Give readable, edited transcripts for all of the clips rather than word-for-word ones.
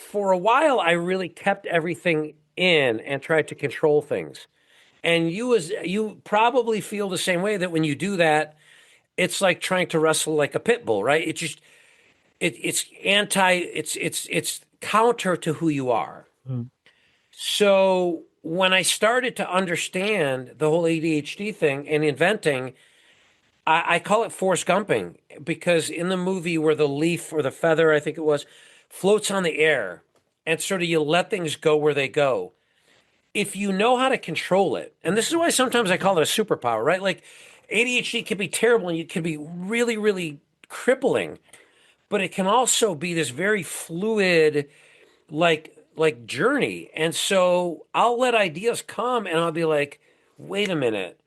for a while, I really kept everything in and tried to control things. And you probably feel the same way that when you do that, it's like trying to wrestle like a pit bull, right? It's counter to who you are. Mm. So when I started to understand the whole ADHD thing and inventing, I call it Forrest Gumping because in the movie where the leaf or the feather, I think it was, floats on the air and sort of you let things go where they go. If you know how to control it, and this is why sometimes I call it a superpower, right? Like ADHD can be terrible and it can be really, really crippling, but it can also be this very fluid, like journey. And so I'll let ideas come and I'll be like, wait a minute.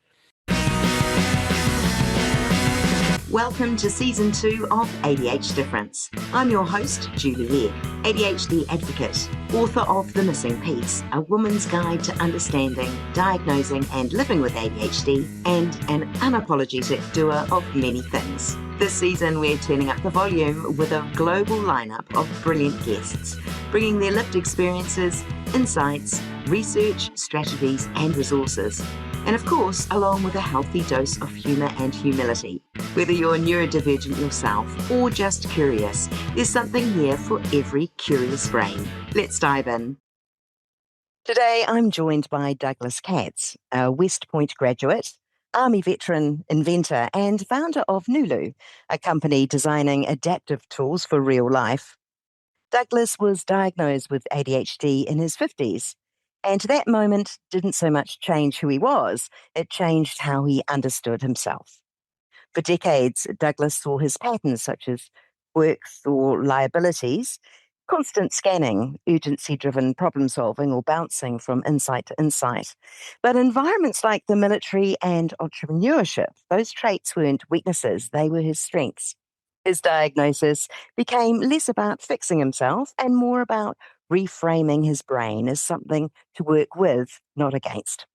Welcome to Season 2 of ADHD Difference. I'm your host, Julie Legg, ADHD advocate, author of The Missing Piece, A Woman's Guide to Understanding, Diagnosing and Living with ADHD, and an unapologetic doer of many things. This season, we're turning up the volume with a global lineup of brilliant guests, bringing their lived experiences, insights, research, strategies, and resources. And of course, along with a healthy dose of humour and humility. Whether you're neurodivergent yourself or just curious, there's something here for every curious brain. Let's dive in. Today, I'm joined by Douglas Katz, a West Point graduate, Army veteran, inventor, and founder of NULU, a company designing adaptive tools for real life. Douglas was diagnosed with ADHD in his 50s. And that moment didn't so much change who he was, it changed how he understood himself. For decades, Douglas saw his patterns such as quirks or liabilities, constant scanning, urgency-driven problem solving or bouncing from insight to insight. But environments like the military and entrepreneurship, those traits weren't weaknesses, they were his strengths. His diagnosis became less about fixing himself and more about reframing his brain as something to work with, not against.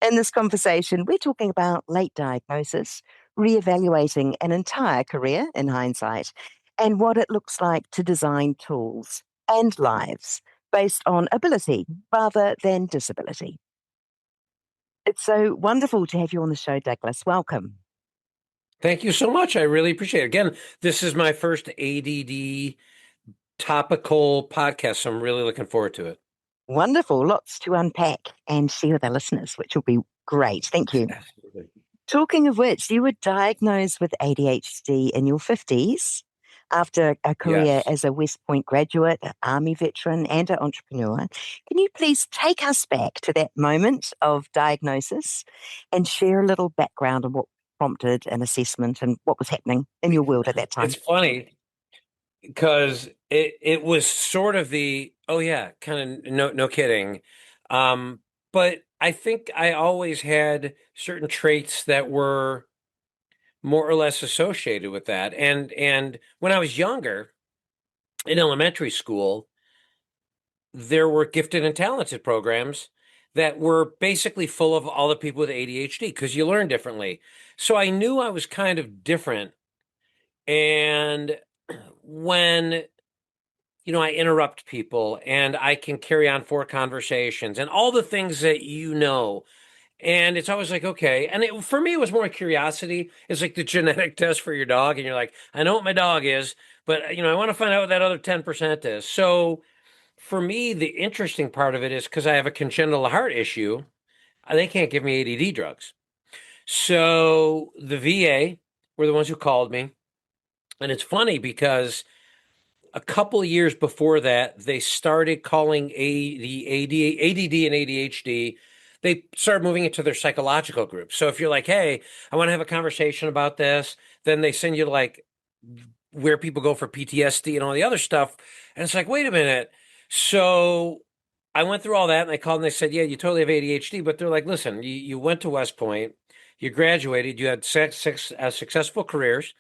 In this conversation, we're talking about late diagnosis, reevaluating an entire career in hindsight, and what it looks like to design tools and lives based on ability rather than disability. It's so wonderful to have you on the show, Douglas. Welcome. Thank you so much. I really appreciate it. Again, this is my first ADD topical podcast, so I'm really looking forward to it. Wonderful. Lots to unpack and share with our listeners, which will be great. Thank you. Absolutely. Talking of which, you were diagnosed with ADHD in your 50s after a career Yes. as a West Point graduate, an Army veteran, and an entrepreneur. Can you please take us back to that moment of diagnosis and share a little background on what prompted an assessment and what was happening in your world at that It's time? funny because it was sort of the, oh yeah, kind of no kidding. But I think I always had certain traits that were more or less associated with that. And when I was younger in elementary school, there were gifted and talented programs that were basically full of all the people with ADHD because you learn differently. So I knew I was kind of different. And when I interrupt people and I can carry on 4 conversations and all the things that and it's always like, okay. And for me, it was more curiosity. It's like the genetic test for your dog. And you're like, I know what my dog is, but I want to find out what that other 10% is. So for me, the interesting part of it is because I have a congenital heart issue, they can't give me ADD drugs. So the VA were the ones who called me. And it's funny because a couple of years before that, they started calling the ADD and ADHD. They started moving it to their psychological group. So if you're like, hey, I want to have a conversation about this, then they send you like where people go for PTSD and all the other stuff. And it's like, wait a minute. So I went through all that and they called and they said, yeah, you totally have ADHD. But they're like, listen, you went to West Point, you graduated, you had six successful careers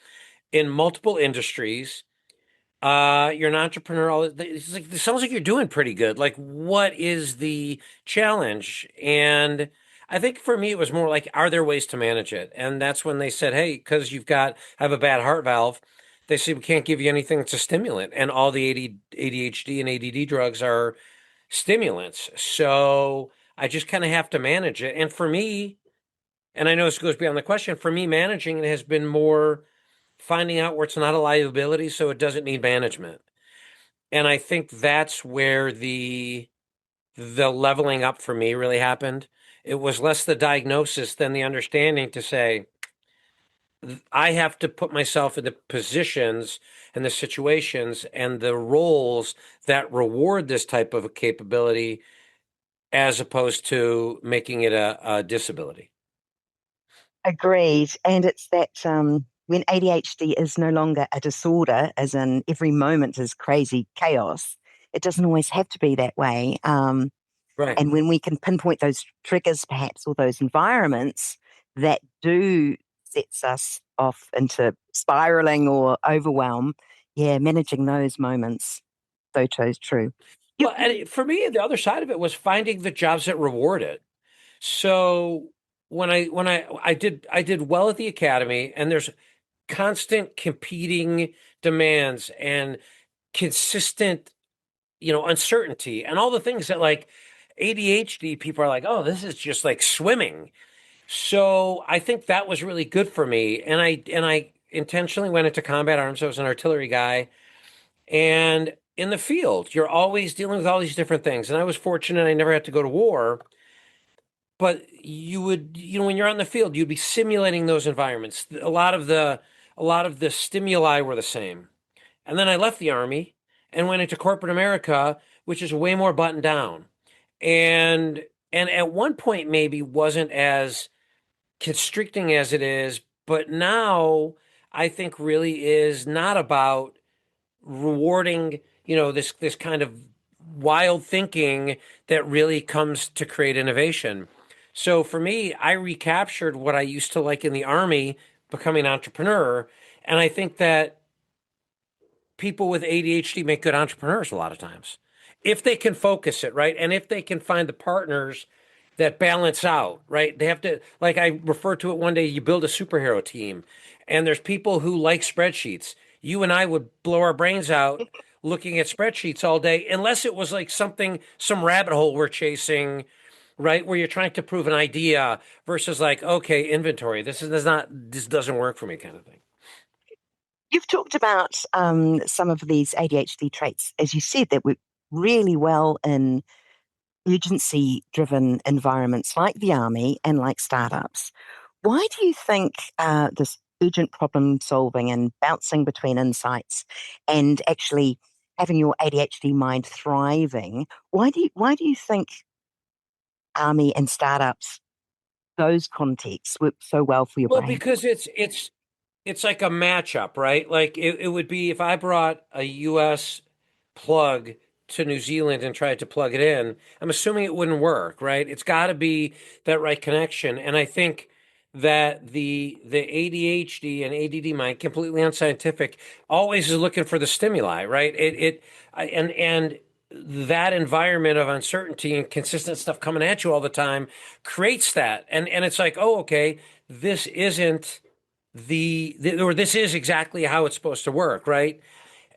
in multiple industries. You're an entrepreneur. It's like, it sounds like you're doing pretty good. Like, what is the challenge? And I think for me, it was more like, are there ways to manage it? And that's when they said, hey, because have a bad heart valve, they say we can't give you anything that's a stimulant, and all the ADHD and ADD drugs are stimulants. So I just kind of have to manage it. And for me, and I know this goes beyond the question, for me, managing it has been more finding out where it's not a liability, so it doesn't need management. And I think that's where the leveling up for me really happened. It was less the diagnosis than the understanding to say, I have to put myself in the positions and the situations and the roles that reward this type of a capability as opposed to making it a disability. Agreed. And it's that when ADHD is no longer a disorder, as in every moment is crazy chaos, it doesn't always have to be that way. Right. And when we can pinpoint those triggers, perhaps, or those environments that do sets us off into spiraling or overwhelm, yeah, managing those moments, so true. You, Well, and for me, the other side of it was finding the jobs that reward it. So when I did well at the academy, and there's constant competing demands and consistent, uncertainty and all the things that like ADHD people are like, oh, this is just like swimming. So I think that was really good for me. And I intentionally went into combat arms. I was an artillery guy. And in the field, you're always dealing with all these different things. And I was fortunate I never had to go to war. But you would, when you're on the field, you'd be simulating those environments. A lot of the stimuli were the same. And then I left the Army and went into corporate America, which is way more buttoned down. And and at one point maybe wasn't as constricting as it is, but now I think really is not about rewarding, this kind of wild thinking that really comes to create innovation. So for me, I recaptured what I used to like in the Army, becoming an entrepreneur. And I think that people with ADHD make good entrepreneurs a lot of times if they can focus it, right? And if they can find the partners that balance out, right? They have to, like I referred to it one day, you build a superhero team, and there's people who like spreadsheets. You and I would blow our brains out looking at spreadsheets all day, unless it was like some rabbit hole we're chasing, right? Where you're trying to prove an idea versus like, okay, inventory. This doesn't work for me, kind of thing. you've talked about some of these ADHD traits, as you said, that work really well in urgency driven environments like the army and like startups. Why do you think this urgent problem solving and bouncing between insights and actually having your ADHD mind thriving, why do you think army and startups, those contexts work so well for your Well, brain? because it's like a matchup, right? Like it would be if I brought a US plug to New Zealand and tried to plug it in, I'm assuming it wouldn't work, right? It's got to be that right connection. And I think that the ADHD and ADD mind, completely unscientific, always is looking for the stimuli, right? And that environment of uncertainty and consistent stuff coming at you all the time creates that. And it's like, oh, okay, this isn't or this is exactly how it's supposed to work, right?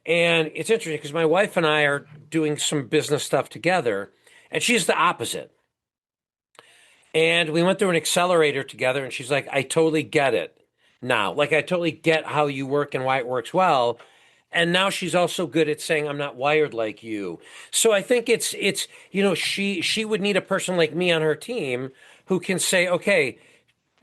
And it's interesting because my wife and I are doing some business stuff together, and she's the opposite. And we went through an accelerator together, and she's like, I totally get it now. Like, I totally get how you work and why it works well. And now she's also good at saying, I'm not wired like you. So I think she would need a person like me on her team who can say, okay,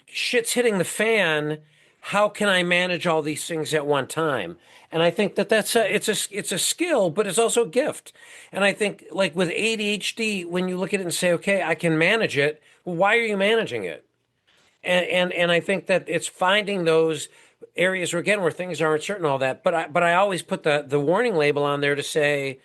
shit's hitting the fan. How can I manage all these things at one time? And I think that it's a skill, but it's also a gift. And I think like with ADHD, when you look at it and say, okay, I can manage it. Well, why are you managing it? And I think that it's finding those areas where again where things aren't certain, all that. But I always put the warning label on there to say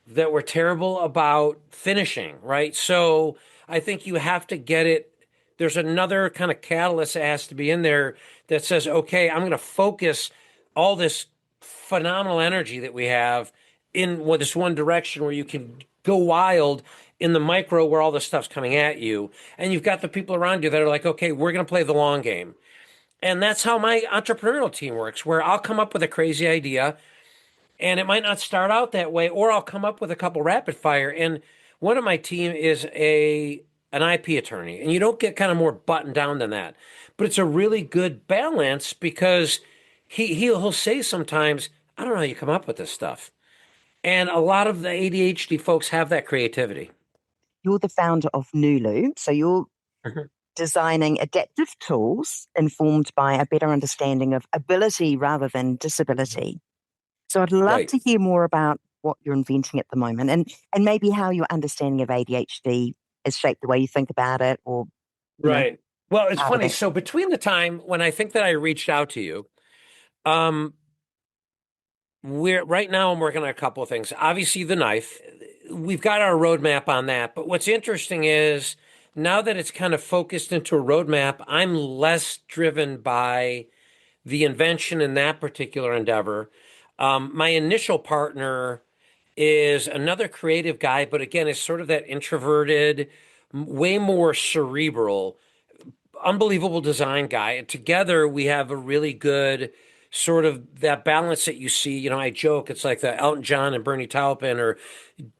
that we're terrible about finishing, right? So I think you have to get it. There's another kind of catalyst that has to be in there that says, okay, I'm going to focus all this phenomenal energy that we have in this one direction where you can go wild in the micro where all the stuff's coming at you. And you've got the people around you that are like, okay, we're going to play the long game. And that's how my entrepreneurial team works, where I'll come up with a crazy idea and it might not start out that way, or I'll come up with a couple rapid fire. And one of my team is an IP attorney, and you don't get kind of more buttoned down than that. But it's a really good balance because he'll say sometimes, I don't know how you come up with this stuff. And a lot of the ADHD folks have that creativity. You're the founder of NULU, so you're Mhm. designing adaptive tools informed by a better understanding of ability rather than disability. So I'd love Right. to hear more about what you're inventing at the moment and maybe how your understanding of ADHD has shaped the way you think about it or, you know, Right. Well, it's part of funny. it. So between the time when I think that I reached out to you, um, we're right now I'm working on a couple of things. Obviously, the knife. We've got our roadmap on that. But what's interesting is now that it's kind of focused into a roadmap, I'm less driven by the invention in that particular endeavor. My initial partner is another creative guy, but again, is sort of that introverted, way more cerebral, unbelievable design guy. And together we have a really good sort of that balance that you see. You know, I joke, it's like the Elton John and Bernie Taupin or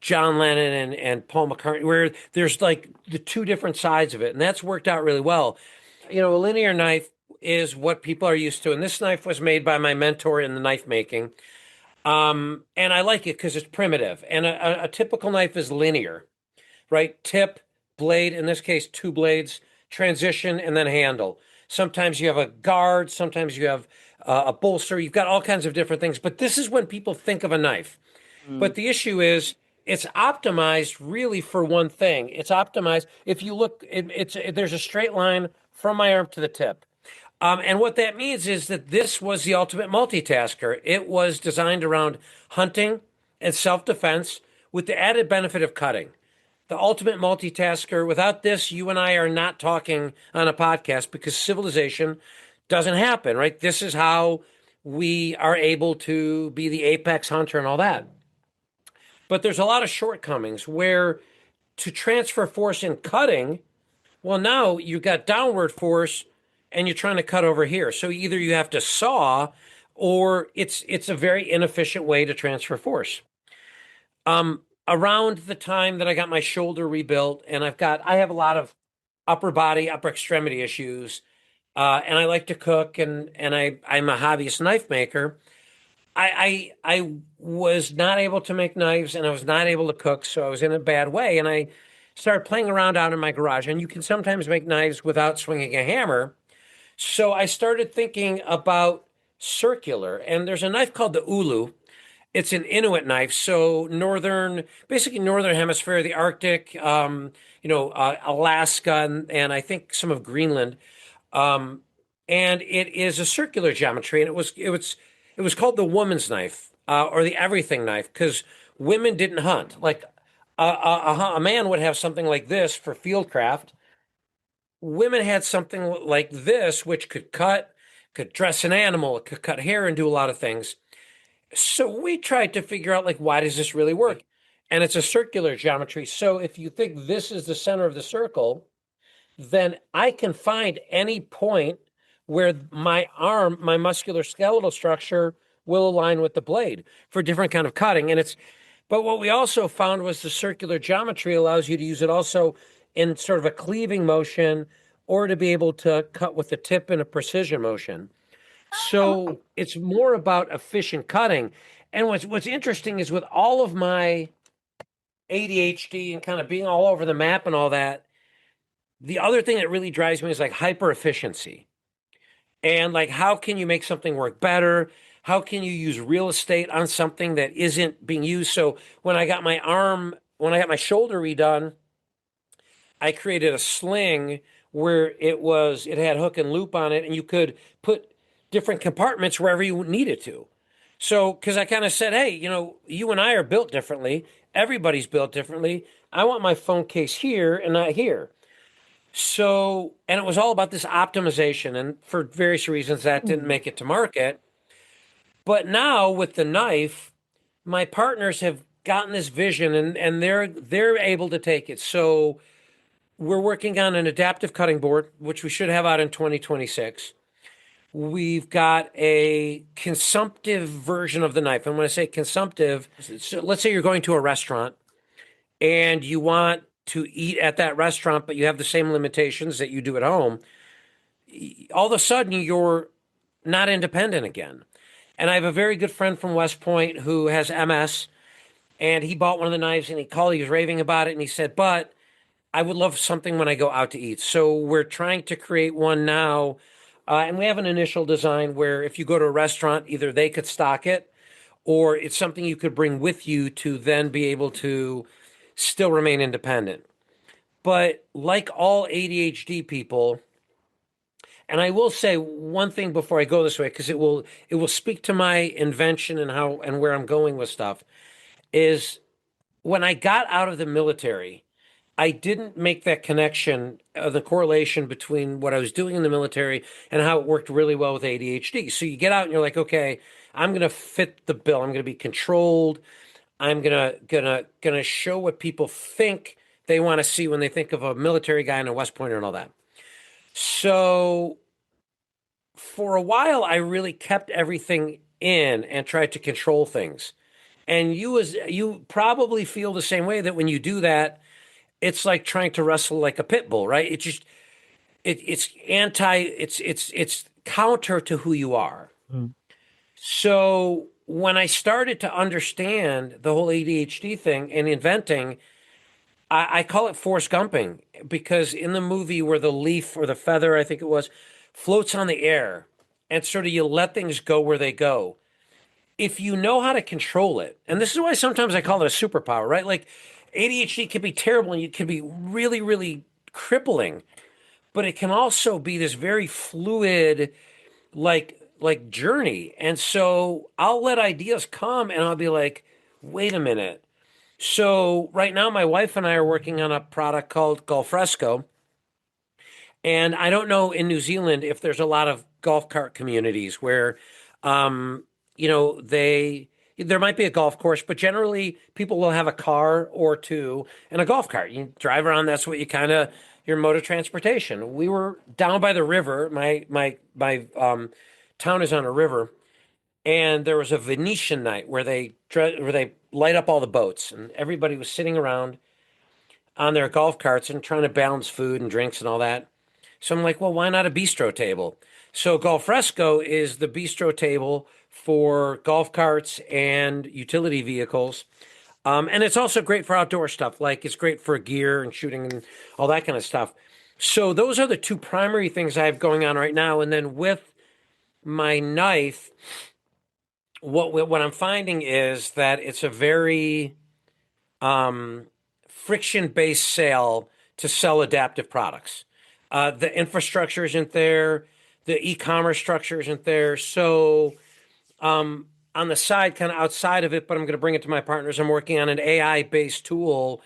John Lennon and Paul McCartney, where there's like the two different sides of it. And that's worked out really well. You know, a linear knife is what people are used to. And this knife was made by my mentor in the knife making. And I like it because it's primitive. And a typical knife is linear, right? Tip, blade, in this case, two blades, transition, and then handle. Sometimes you have a guard, sometimes you have a bolster. You've got all kinds of different things. But this is when people think of a knife. Mm, But the issue is it's optimized really for one thing. It's optimized. If you look, there's a straight line from my arm to the tip. And what that means is that this was the ultimate multitasker. It was designed around hunting and self-defense with the added benefit of cutting. The ultimate multitasker. Without this, you and I are not talking on a podcast because civilization doesn't happen, right? This is how we are able to be the apex hunter and all that. But there's a lot of shortcomings where to transfer force in cutting, well, now you've got downward force and you're trying to cut over here. So either you have to saw or it's a very inefficient way to transfer force. Around the time that I got my shoulder rebuilt and I have a lot of upper body, upper extremity issues, and I like to cook and I'm a hobbyist knife maker. I was not able to make knives and I was not able to cook, so I was in a bad way. And I started playing around out in my garage. And you can sometimes make knives without swinging a hammer. So I started thinking about circular. And there's a knife called the Ulu. It's an Inuit knife, so basically northern hemisphere, the Arctic, Alaska, and I think some of Greenland. Um, and it is a circular geometry, and it was called the woman's knife or the everything knife because women didn't hunt. Like a man would have something like this for fieldcraft. Women had something like this, which could cut, could dress an animal, it could cut hair and do a lot of things. So we tried to figure out like why does this really work? And it's a circular geometry. So if you think this is the center of the circle, then I can find any point where my arm, my muscular skeletal structure will align with the blade for different kind of cutting. But what we also found was the circular geometry allows you to use it also in sort of a cleaving motion or to be able to cut with the tip in a precision motion. So it's more about efficient cutting. And what's interesting is with all of my ADHD and kind of being all over the map and all that, the other thing that really drives me is like hyper efficiency. And like, how can you make something work better? How can you use real estate on something that isn't being used? So when I got my shoulder redone, I created a sling where it had hook and loop on it, and you could put different compartments wherever you needed to. So, because I kind of said, hey, you and I are built differently. Everybody's built differently. I want my phone case here and not here. So, and it was all about this optimization. And for various reasons, that didn't make it to market. But now with the knife, my partners have gotten this vision and they're able to take it. So we're working on an adaptive cutting board, which we should have out in 2026. we've got a consumptive version of the knife. And when I say consumptive, so let's say you're going to a restaurant and you want to eat at that restaurant, but you have the same limitations that you do at home. All of a sudden, you're not independent again. And I have a very good friend from West Point who has MS, and he bought one of the knives and he was raving about it, and he said, but I would love something when I go out to eat. So we're trying to create one now. And we have an initial design where if you go to a restaurant, either they could stock it or it's something you could bring with you to then be able to still remain independent. But like all ADHD people, and I will say one thing before I go this way, because it will speak to my invention and how and where I'm going with stuff, is when I got out of the military, I didn't make that connection, the correlation between what I was doing in the military and how it worked really well with ADHD. So you get out and you're like, okay, I'm going to fit the bill. I'm going to be controlled. I'm gonna show what people think they want to see when they think of a military guy and a West Pointer and all that. So for a while, I really kept everything in and tried to control things. And you probably feel the same way that when you do that, it's like trying to wrestle like a pit bull, right? It's counter to who you are. Mm. So when I started to understand the whole ADHD thing and inventing, I call it Forrest Gumping because in the movie where the leaf or the feather, I think it was, floats on the air and sort of you let things go where they go. If you know how to control it, and this is why sometimes I call it a superpower, right? Like ADHD can be terrible and it can be really, really crippling, but it can also be this very fluid, like journey. And so I'll let ideas come and I'll be like, wait a minute. So right now my wife and I are working on a product called Golfresco. And I don't know in New Zealand if there's a lot of golf cart communities where um, there might be a golf course, but generally people will have a car or two and a golf cart. You drive around, that's what you kind of your mode of transportation. We were down by the river. My town is on a river, and there was a Venetian night where they light up all the boats, and everybody was sitting around on their golf carts and trying to balance food and drinks and all that. So I'm like, well, why not a bistro table? So Golfresco is the bistro table for golf carts and utility vehicles. And it's also great for outdoor stuff, like it's great for gear and shooting and all that kind of stuff. So those are the two primary things I have going on right now. And then with my knife, what I'm finding is that it's a very friction-based sale to sell adaptive products. The infrastructure isn't there, the e-commerce structure isn't there. So on the side, kind of outside of it, but I'm going to bring it to my partners. I'm working on an AI-based tool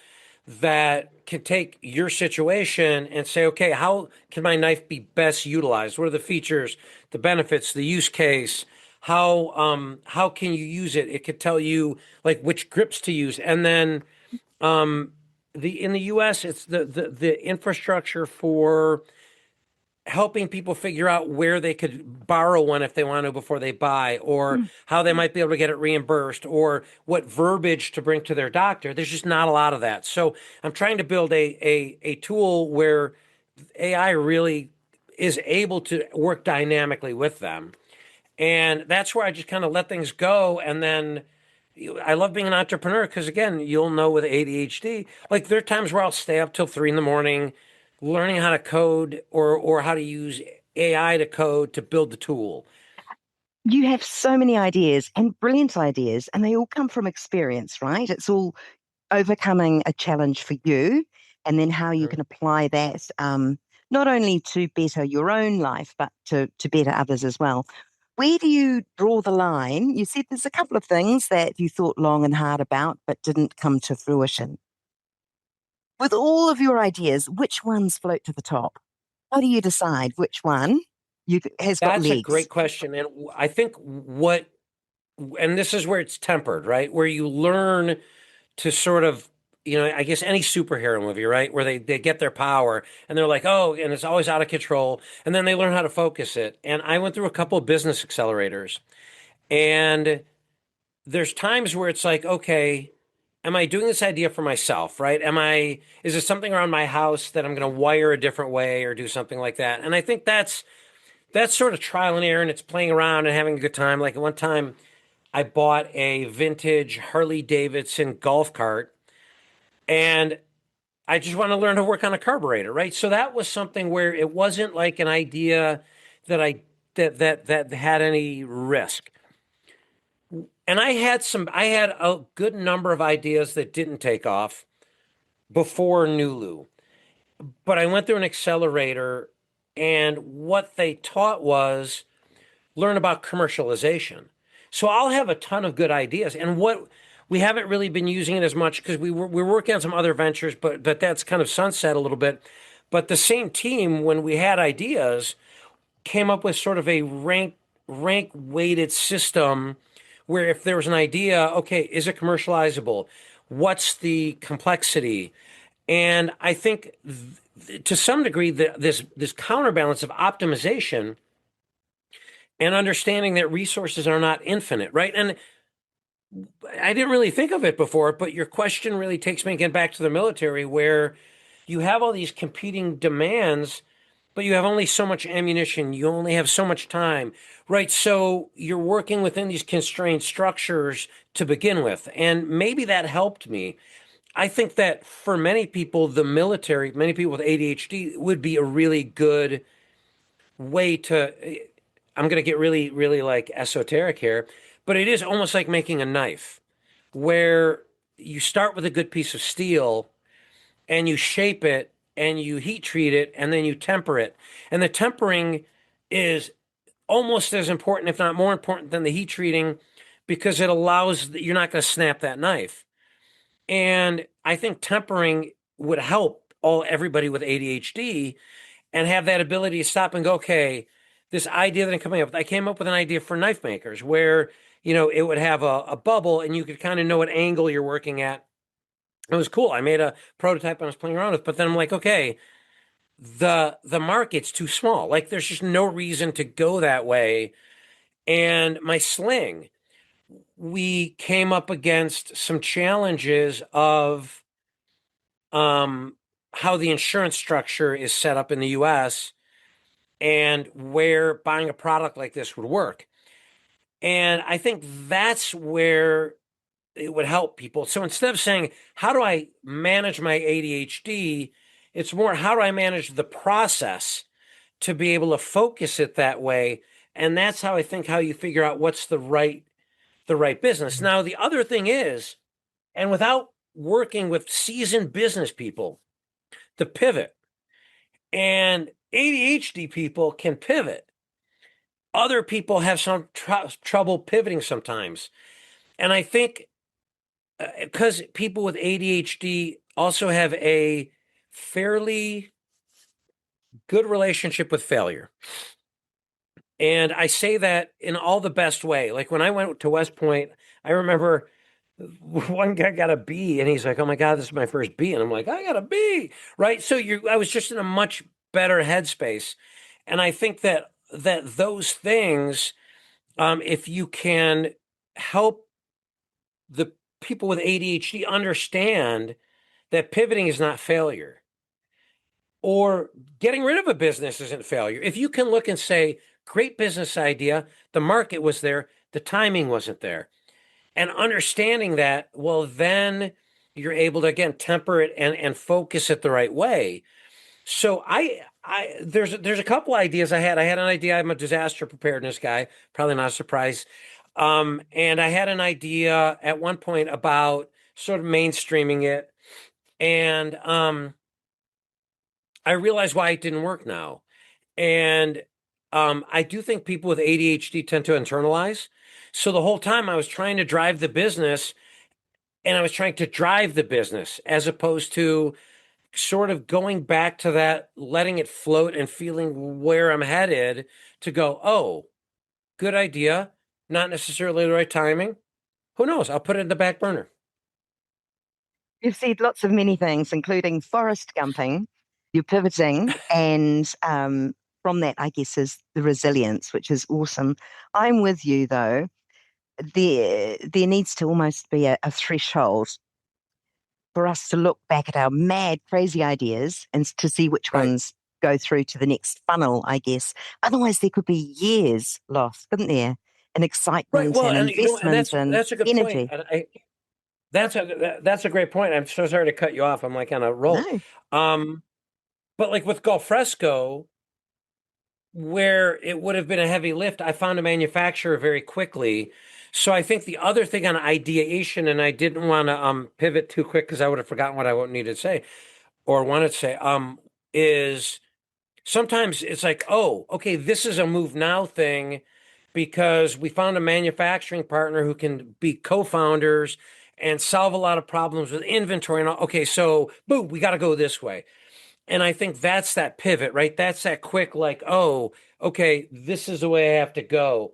that can take your situation and say, okay, how can my knife be best utilized? What are the features, the benefits, the use case? How can you use it? It could tell you like which grips to use, and then in the U.S. it's the infrastructure for helping people figure out where they could borrow one if they want to before they buy, or how they might be able to get it reimbursed, or what verbiage to bring to their doctor. There's just not a lot of that. So I'm trying to build a tool where AI really is able to work dynamically with them. And that's where I just kind of let things go. And then I love being an entrepreneur because, again, you'll know with ADHD, like there are times where I'll stay up till 3 a.m. learning how to code or how to use AI to code to build the tool. You have so many ideas and brilliant ideas, and they all come from experience, right? It's all overcoming a challenge for you, and then how you Mhm. can apply that not only to better your own life, but to better others as well. Where do you draw the line? You said there's a couple of things that you thought long and hard about, but didn't come to fruition. With all of your ideas, which ones float to the top? How do you decide which one has got That's a legs? great question. And I think and this is where it's tempered, right? Where you learn to sort of I guess any superhero movie, right? Where they get their power and they're like, oh, and it's always out of control. And then they learn how to focus it. And I went through a couple of business accelerators. And there's times where it's like, okay, am I doing this idea for myself, right? Is it something around my house that I'm going to wire a different way or do something like that? And I think that's sort of trial and error, and it's playing around and having a good time. Like at one time, I bought a vintage Harley Davidson golf cart, and I just want to learn to work on a carburetor, right? So that was something where it wasn't like an idea that I that had any risk. And I had a good number of ideas that didn't take off before NULU. But I went through an accelerator, and what they taught was learn about commercialization. So I'll have a ton of good ideas. And what we haven't really been using it as much because we're working on some other ventures, but that's kind of sunset a little bit. But the same team, when we had ideas, came up with sort of a rank weighted system where if there was an idea, okay, is it commercializable? What's the complexity? And I think to some degree, this counterbalance of optimization and understanding that resources are not infinite, right? And I didn't really think of it before, but your question really takes me again back to the military, where you have all these competing demands, but you have only so much ammunition. You only have so much time, right? So you're working within these constrained structures to begin with. And maybe that helped me. I think that for many people, the military, many people with ADHD would be a really good way to, I'm going to get really, really like esoteric here, but it is almost like making a knife where you start with a good piece of steel and you shape it and you heat treat it and then you temper it. And the tempering is almost as important, if not more important than the heat treating, because it allows, you're not going to snap that knife. And I think tempering would help everybody with ADHD and have that ability to stop and go, okay, this idea that I'm coming up with, I came up with an idea for knife makers where, it would have a bubble and you could kind of know what angle you're working at. It was cool. I made a prototype I was playing around with, but then I'm like, okay, the market's too small. Like there's just no reason to go that way. And my sling, we came up against some challenges of how the insurance structure is set up in the US and where buying a product like this would work. And I think that's where it would help people. So instead of saying, how do I manage my ADHD? It's more, how do I manage the process to be able to focus it that way? And that's how I think how you figure out what's the right business. Now, the other thing is, and without working with seasoned business people, the pivot. And ADHD people can pivot. Other people have some trouble pivoting sometimes. And I think because people with ADHD also have a fairly good relationship with failure. And I say that in all the best way. Like when I went to West Point, I remember one guy got a B and he's like, oh my God, this is my first B. And I'm like, I got a B, right? So I was just in a much better headspace. And I think that those things, if you can help the people with ADHD understand that pivoting is not failure or getting rid of a business isn't failure. If you can look and say, great business idea, the market was there, the timing wasn't there. And understanding that, well, then you're able to, again, temper it and focus it the right way. So there's a couple ideas I had. I had an idea. I'm a disaster preparedness guy, probably not a surprise. And I had an idea at one point about sort of mainstreaming it. And I realized why it didn't work now. And I do think people with ADHD tend to internalize. So the whole time I was trying to drive the business and I was trying to drive the business as opposed to sort of going back to that, letting it float and feeling where I'm headed to go, oh, good idea. Not necessarily the right timing. Who knows? I'll put it in the back burner. You've said lots of many things, including Forrest Gumping. You're pivoting, and from that, I guess, is the resilience, which is awesome. I'm with you, though. There needs to almost be a threshold for us to look back at our mad, crazy ideas and to see which Right. ones go through to the next funnel, I guess. Otherwise, there could be years lost, couldn't there? In Right. excitement Well, and and and investment and that's a good point. energy. And that's a great point. I'm so sorry to cut you off. I'm like on a roll. No. Um, but like with Golfresco, where it would have been a heavy lift, I found a manufacturer very quickly. So I think the other thing on ideation, and I didn't want to pivot too quick because I would have forgotten what I needed to say or wanted to say, is sometimes it's like, oh, okay, this is a move now thing because we found a manufacturing partner who can be co-founders and solve a lot of problems with inventory and all. Okay, so boom, we got to go this way. And I think that's that pivot, right? That's that quick, like, oh, okay, this is the way I have to go.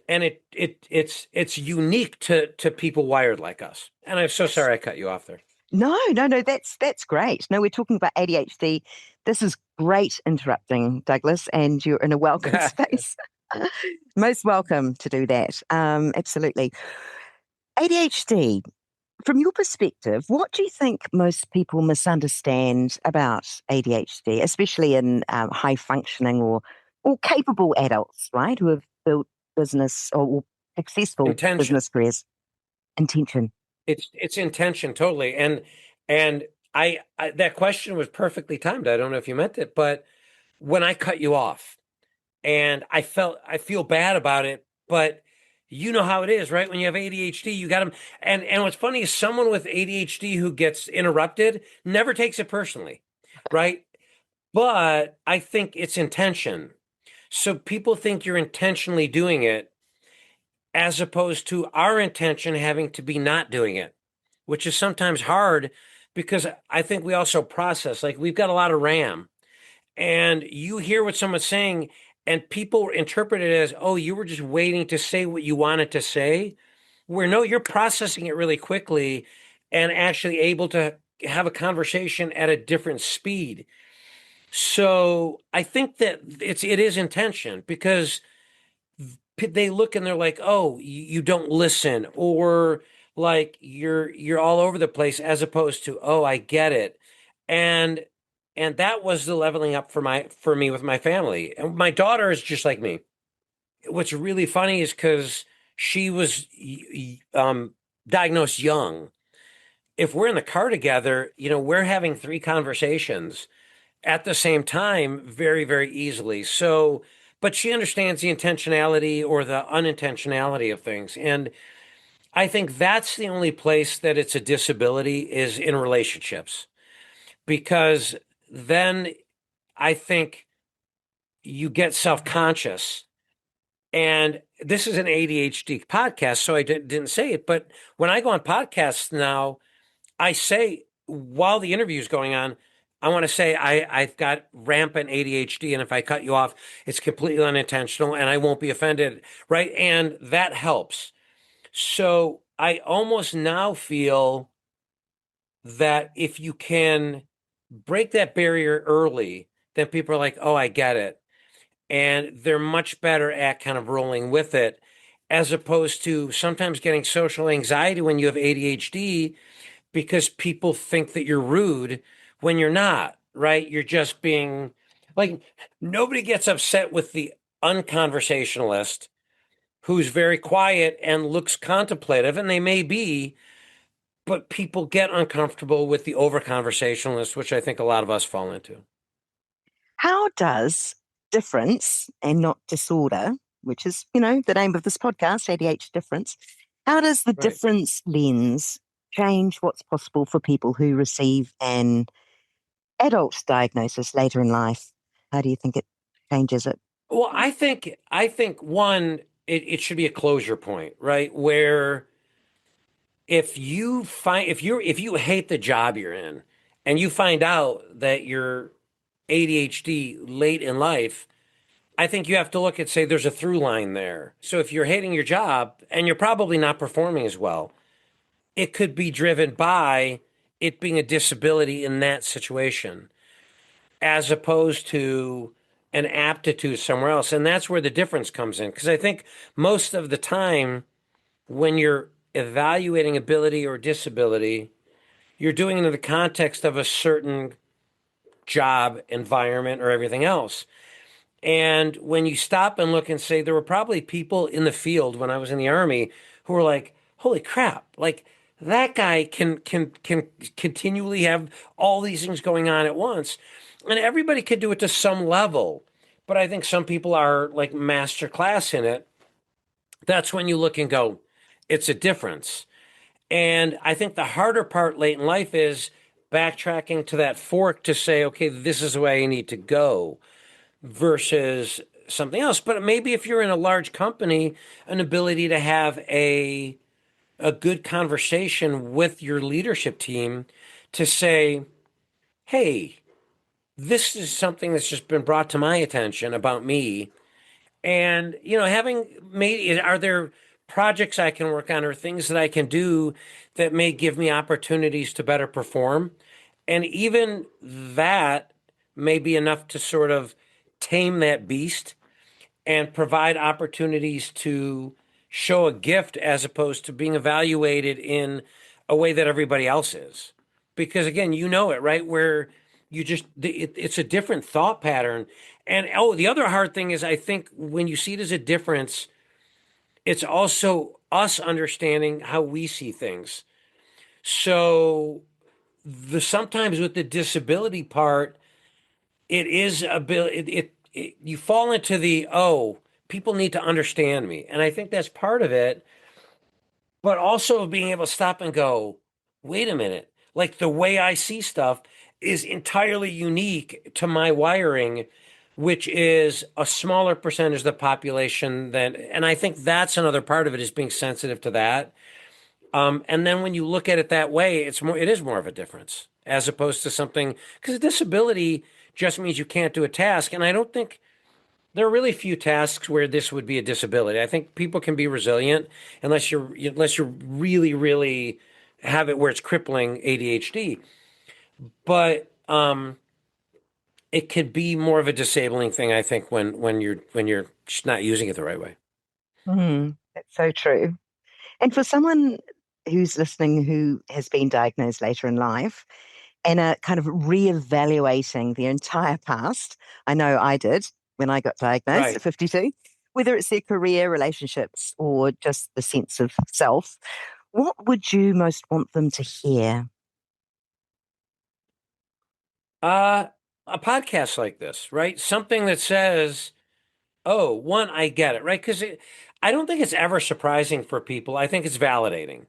And it's unique to people wired like us. And I'm so Yes. sorry I cut you off there. No, that's great. No, we're talking about ADHD. This is great interrupting, Douglas, and you're in a welcome space. Most welcome to do that. Absolutely. ADHD, from your perspective, what do you think most people misunderstand about ADHD, especially in high functioning or capable adults, right, who have built business or successful Intention. business careers? Intention. It's intention totally. And I that question was perfectly timed. I don't know if you meant it, but when I cut you off and I feel bad about it, but you know how it is, right? When you have ADHD, you got them. And what's funny is someone with ADHD who gets interrupted never takes it personally, right? But I think it's intention. So people think you're intentionally doing it as opposed to our intention having to be not doing it, which is sometimes hard because I think we also process, like we've got a lot of RAM and you hear what someone's saying and people interpret it as, oh, you were just waiting to say what you wanted to say, where no, you're processing it really quickly and actually able to have a conversation at a different speed. So I think that it is intention because they look and they're like, "Oh, you don't listen," or like you're all over the place, as opposed to, "Oh, I get it," and and that was the leveling up for me with my family. And my daughter is just like me. What's really funny is because she was diagnosed young. If we're in the car together, we're having three conversations at the same time very, very easily. So, but she understands the intentionality or the unintentionality of things. And I think that's the only place that it's a disability is in relationships, because then I think you get self-conscious. And this is an ADHD podcast, so I didn't say it. But when I go on podcasts now, I say while the interview is going on, I want to say I've got rampant ADHD, and if I cut you off, it's completely unintentional, and I won't be offended, right? And that helps. So I almost now feel that if you can break that barrier early, then people are like, oh, I get it. And they're much better at kind of rolling with it, as opposed to sometimes getting social anxiety when you have ADHD because people think that you're rude when you're not, right? You're just being like, nobody gets upset with the unconversationalist who's very quiet and looks contemplative, and they may be, but people get uncomfortable with the over conversationalist, which I think a lot of us fall into. How does difference and not disorder, which is, the name of this podcast, ADHD difference, how does the Right. difference lens change what's possible for people who receive an adult diagnosis later in life? How do you think it changes it? Well, I think one, it should be a closure point, right? Where if you hate the job you're in and you find out that you're ADHD late in life, I think you have to look and say there's a through line there. So if you're hating your job and you're probably not performing as well, it could be driven by it being a disability in that situation, as opposed to an aptitude somewhere else. And that's where the difference comes in. Because I think most of the time, when you're evaluating ability or disability, you're doing it in the context of a certain job, environment, or everything else. And when you stop and look and say, there were probably people in the field when I was in the Army who were like, holy crap, like that guy can continually have all these things going on at once. And everybody could do it to some level. But I think some people are like master class in it. That's when you look and go, it's a difference. And I think the harder part late in life is backtracking to that fork to say, okay, this is the way I need to go versus something else. But maybe if you're in a large company, an ability to have a good conversation with your leadership team to say, hey, this is something that's just been brought to my attention about me. And, having made, are there projects I can work on or things that I can do that may give me opportunities to better perform? And even that may be enough to sort of tame that beast and provide opportunities to show a gift as opposed to being evaluated in a way that everybody else is. Because again, you know it, right? Where it's a different thought pattern. And the other hard thing is I think when you see it as a difference, it's also us understanding how we see things. So sometimes with the disability part, it is a bit you fall into the, people need to understand me. And I think that's part of it, but also being able to stop and go, wait a minute, like the way I see stuff is entirely unique to my wiring, which is a smaller percentage of the population than, and I think that's another part of it is being sensitive to that. And then when you look at it that way, it is more of a difference as opposed to something, because a disability just means you can't do a task. And I don't think there are really few tasks where this would be a disability. I think people can be resilient unless you're really, really have it where it's crippling ADHD. But it could be more of a disabling thing, I think, when you're just not using it the right way. That's so true. And for someone who's listening who has been diagnosed later in life and are kind of reevaluating their entire past, I know I did when I got diagnosed Right. at 52, whether it's their career, relationships, or just the sense of self, what would you most want them to hear? A podcast like this, right? Something that says, oh, one, I get it, right? Because I don't think it's ever surprising for people. I think it's validating.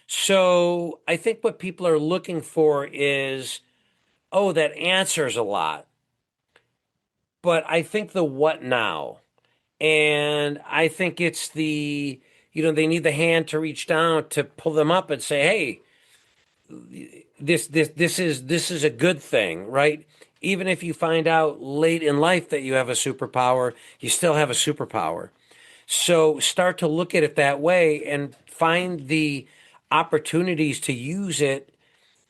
So I think what people are looking for is, oh, that answers a lot. But I think the what now? And I think it's they need the hand to reach down to pull them up and say, hey, this is a good thing, right? Even if you find out late in life that you have a superpower, you still have a superpower. So start to look at it that way and find the opportunities to use it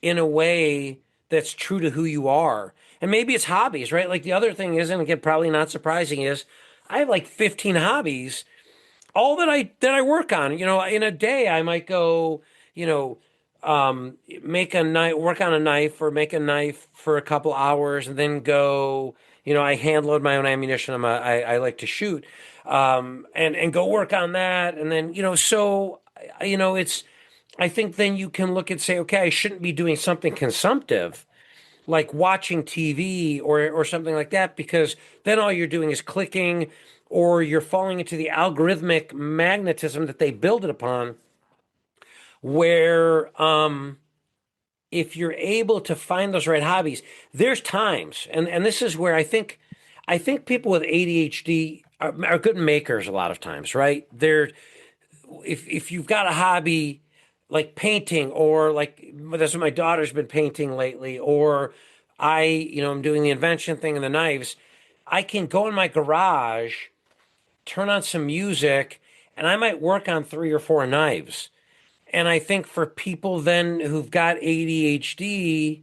in a way that's true to who you are. And maybe it's hobbies, right? Like the other thing is, and again, probably not surprising, is I have like 15 hobbies, all that I work on. In a day I might go, make a knife, work on a knife, or make a knife for a couple hours, and then go. I hand load my own ammunition. I like to shoot, and go work on that, and then so it's. I think then you can look and say, okay, I shouldn't be doing something consumptive, like watching TV or something like that, because then all you're doing is clicking, or you're falling into the algorithmic magnetism that they build it upon, where if you're able to find those right hobbies, there's times, and this is where I think people with ADHD are good makers a lot of times, right? If you've got a hobby like painting, or like that's what my daughter's been painting lately, or I'm doing the invention thing and the knives, I can go in my garage, turn on some music, and I might work on 3 or 4 knives. And I think for people then who've got ADHD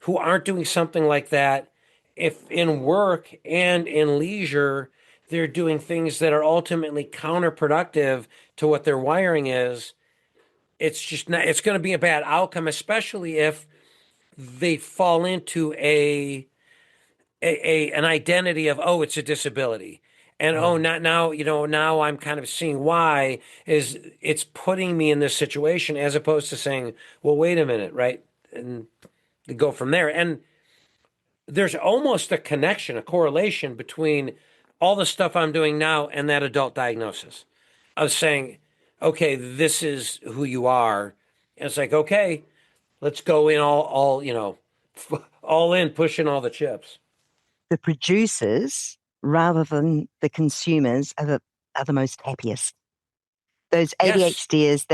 who aren't doing something like that, if in work and in leisure, they're doing things that are ultimately counterproductive to what their wiring is, it's just not, it's going to be a bad outcome, especially if they fall into an identity of, oh, it's a disability. And oh, Mm. not now, now I'm kind of seeing why is it's putting me in this situation as opposed to saying, well, wait a minute, right? And go from there. And there's almost a connection, a correlation between all the stuff I'm doing now and that adult diagnosis of saying, okay, this is who you are. And it's like, okay, let's go in all in, pushing all the chips. The producers, rather than the consumers, are the most happiest. Those Yes. ADHDers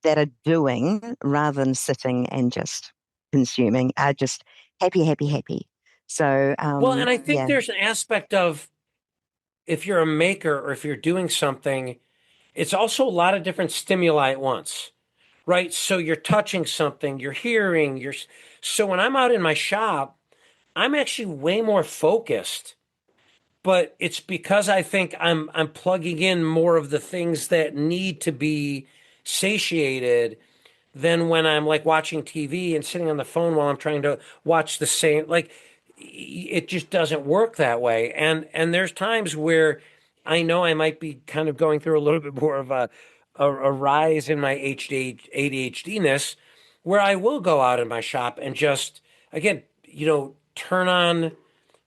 that are doing rather than sitting and just consuming are just happy, happy, happy. So, Well, and I think yeah, there's an aspect of if you're a maker or if you're doing something, it's also a lot of different stimuli at once, right? So you're touching something, you're hearing, so when I'm out in my shop, I'm actually way more focused, but it's because I think I'm plugging in more of the things that need to be satiated than when I'm like watching TV and sitting on the phone while I'm trying to watch the same, like it just doesn't work that way. And there's times where I know I might be kind of going through a little bit more of a rise in my ADHD-ness where I will go out in my shop and just again, turn on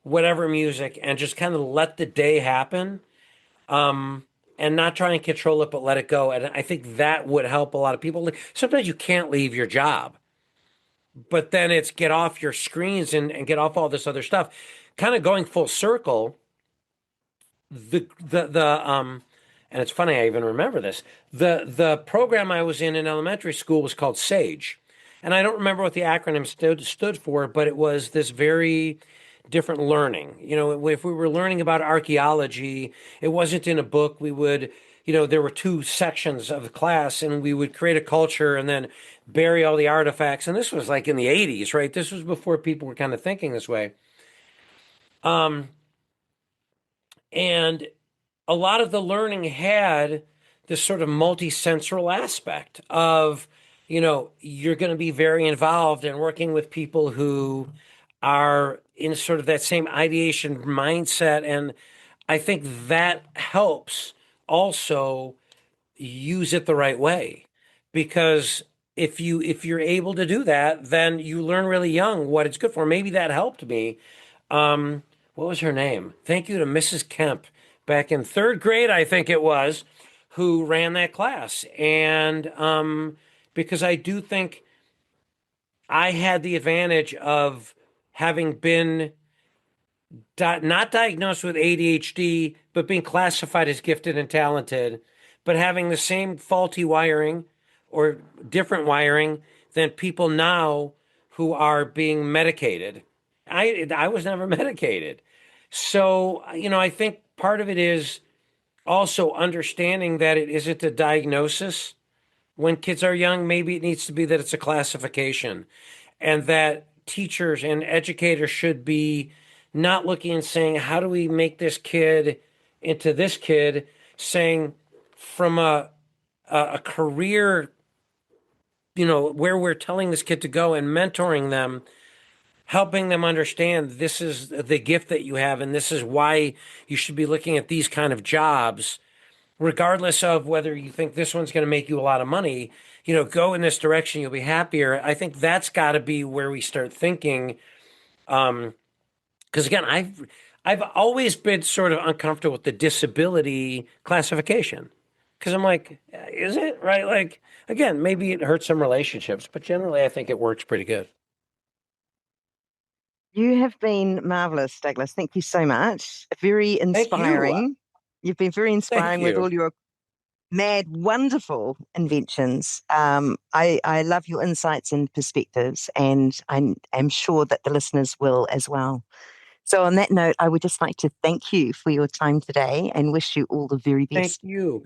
whatever music and just kind of let the day happen. And not try and control it, but let it go. And I think that would help a lot of people. Sometimes you can't leave your job, but then it's get off your screens and get off all this other stuff. Kind of going full circle, the and it's funny, I even remember this. The program I was in elementary school was called SAGE. And I don't remember what the acronym stood for, but it was this very different learning. If we were learning about archaeology, it wasn't in a book. We would, there were two sections of the class, and we would create a culture and then bury all the artifacts. And this was like in the 80s, right? This was before people were kind of thinking this way. And a lot of the learning had this sort of multi-sensorial aspect of, you're going to be very involved in working with people who are in sort of that same ideation mindset. And I think that helps also use it the right way. Because if you're able to do that, then you learn really young what it's good for. Maybe that helped me. What was her name? Thank you to Mrs. Kemp back in third grade, I think it was, who ran that class. And because I do think I had the advantage of having been not diagnosed with ADHD, but being classified as gifted and talented, but having the same faulty wiring or different wiring than people now who are being medicated. I was never medicated. So, I think part of it is also understanding that it isn't a diagnosis. When kids are young, maybe it needs to be that it's a classification, and that teachers and educators should be not looking and saying, how do we make this kid into this kid, saying from a career, where we're telling this kid to go and mentoring them, helping them understand this is the gift that you have and this is why you should be looking at these kind of jobs, regardless of whether you think this one's going to make you a lot of money. Go in this direction, you'll be happier. I think that's got to be where we start thinking. Because again, I've always been sort of uncomfortable with the disability classification. Because I'm like, is it right? Like, again, maybe it hurts some relationships, but generally I think it works pretty good. you have been marvelous, Douglas. Thank you so much. Very Thank you. inspiring. You've been very Thank inspiring with you. all your mad, wonderful inventions. I love your insights and perspectives, and I'm sure that the listeners will as well. So, on that note, I would just like to thank you for your time today and wish you all the very Thank best. you.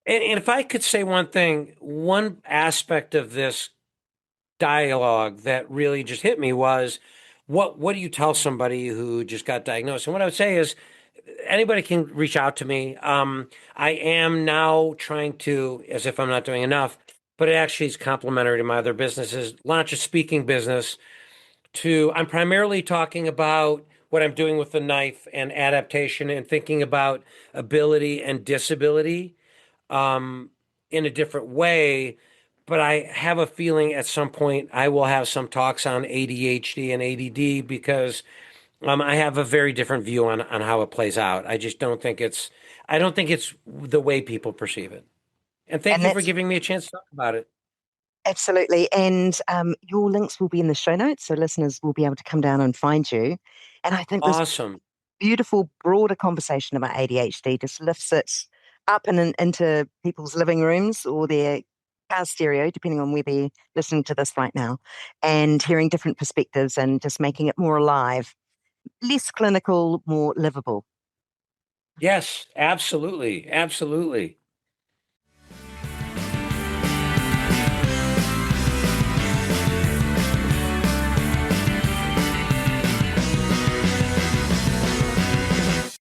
And if I could say one thing, one aspect of this dialogue that really just hit me was what do you tell somebody who just got diagnosed? And what I would say is anybody can reach out to me. I am now trying to, as if I'm not doing enough, but it actually is complementary to my other businesses, launch a speaking business I'm primarily talking about what I'm doing with the knife and adaptation and thinking about ability and disability um, in a different way. But I have a feeling at some point I will have some talks on ADHD and ADD because I have a very different view on how it plays out. I don't think it's the way people perceive it. And thank And you for that's giving me a chance to talk about it. absolutely. And your links will be in the show notes, so listeners will be able to come down and find you. And I think this Awesome. beautiful, broader conversation about ADHD just lifts it up and into people's living rooms or their car stereo, depending on where they're listening to this right now, and hearing different perspectives and just making it more alive, less clinical, more livable. Yes, absolutely. Absolutely.